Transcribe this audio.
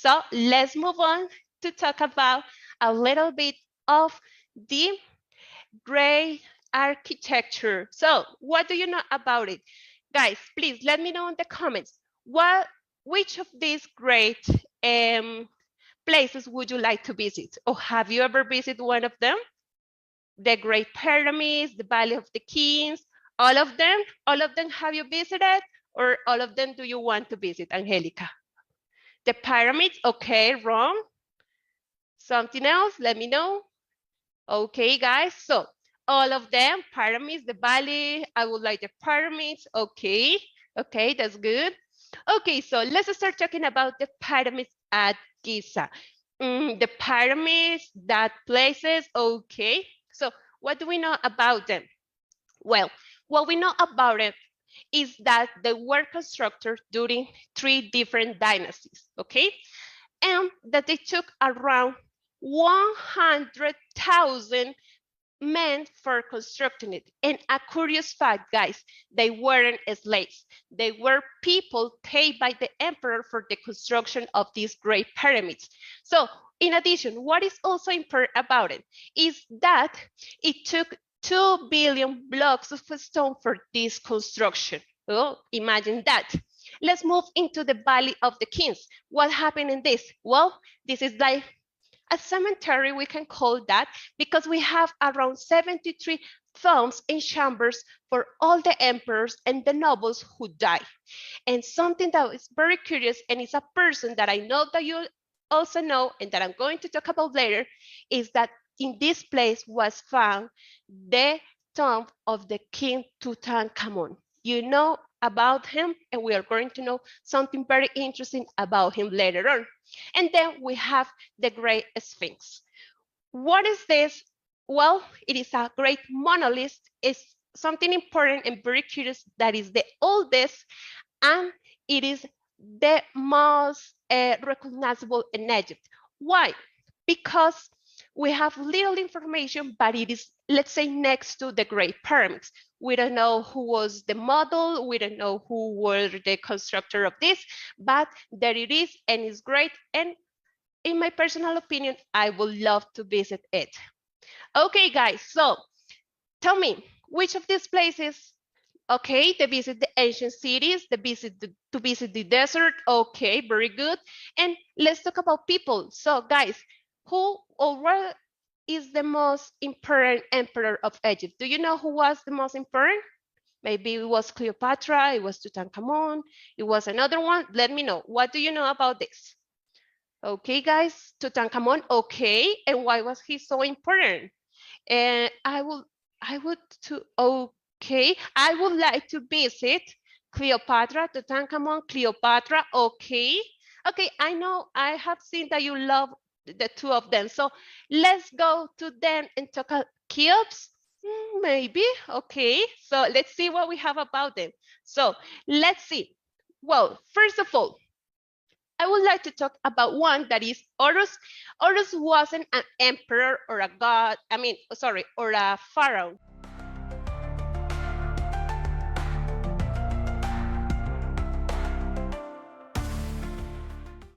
So let's move on to talk about a little bit of the great architecture. So what do you know about it? Guys, please let me know in the comments, which of these great places would you like to visit? Or have you ever visited one of them? The Great Pyramids, the Valley of the Kings, all of them? All of them have you visited? Or all of them do you want to visit, Angelica? The pyramids, okay, wrong. Something else, let me know. Okay, guys, so all of them, pyramids, the valley, I would like the pyramids, okay, that's good. Okay, so let's start talking about the pyramids at Giza. The pyramids, that places, okay. So what do we know about them? Well, what we know about it is that they were constructed during 3 different dynasties, okay? And that they took around 100,000 men for constructing it. And a curious fact, guys, they weren't slaves. They were people paid by the emperor for the construction of these great pyramids. So in addition, what is also important about it is that it took 2 billion blocks of stone for this construction. Oh, imagine that. Let's move into the Valley of the Kings. What happened in this? Well, this is like a cemetery, we can call that, because we have around 73 tombs and chambers for all the emperors and the nobles who died. And something that is very curious, and it's a person that I know that you also know and that I'm going to talk about later, is that in this place was found the tomb of the King Tutankamón. You know about him, and we are going to know something very interesting about him later on. And then we have the Great Sphinx. What is this? Well, it is a great monolith. It's something important and very curious that is the oldest, and it is the most recognizable in Egypt. Why? Because we have little information, but it is, let's say, next to the Great Pyramids. We don't know who was the model, we don't know who were the constructor of this, but there it is, and it's great. And in my personal opinion, I would love to visit it. Okay, guys, so tell me, which of these places? Okay, to visit the ancient cities, to visit the desert. Okay, very good. And let's talk about people. So, guys, who or what is the most important emperor of Egypt? Do you know who was the most important? Maybe it was Cleopatra, it was Tutankamón, it was another one. Let me know. What do you know about this? Okay, guys, Tutankamón. Okay, and why was he so important? And I would okay, I would like to visit Cleopatra, Tutankamón, Cleopatra. Okay, I know I have seen that you love the two of them, so let's go to them and talk about Cheops. Maybe. Okay, so let's see what we have about them. So let's see. Well, first of all, I would like to talk about one that is Horus. Horus wasn't an emperor or a god, or a pharaoh.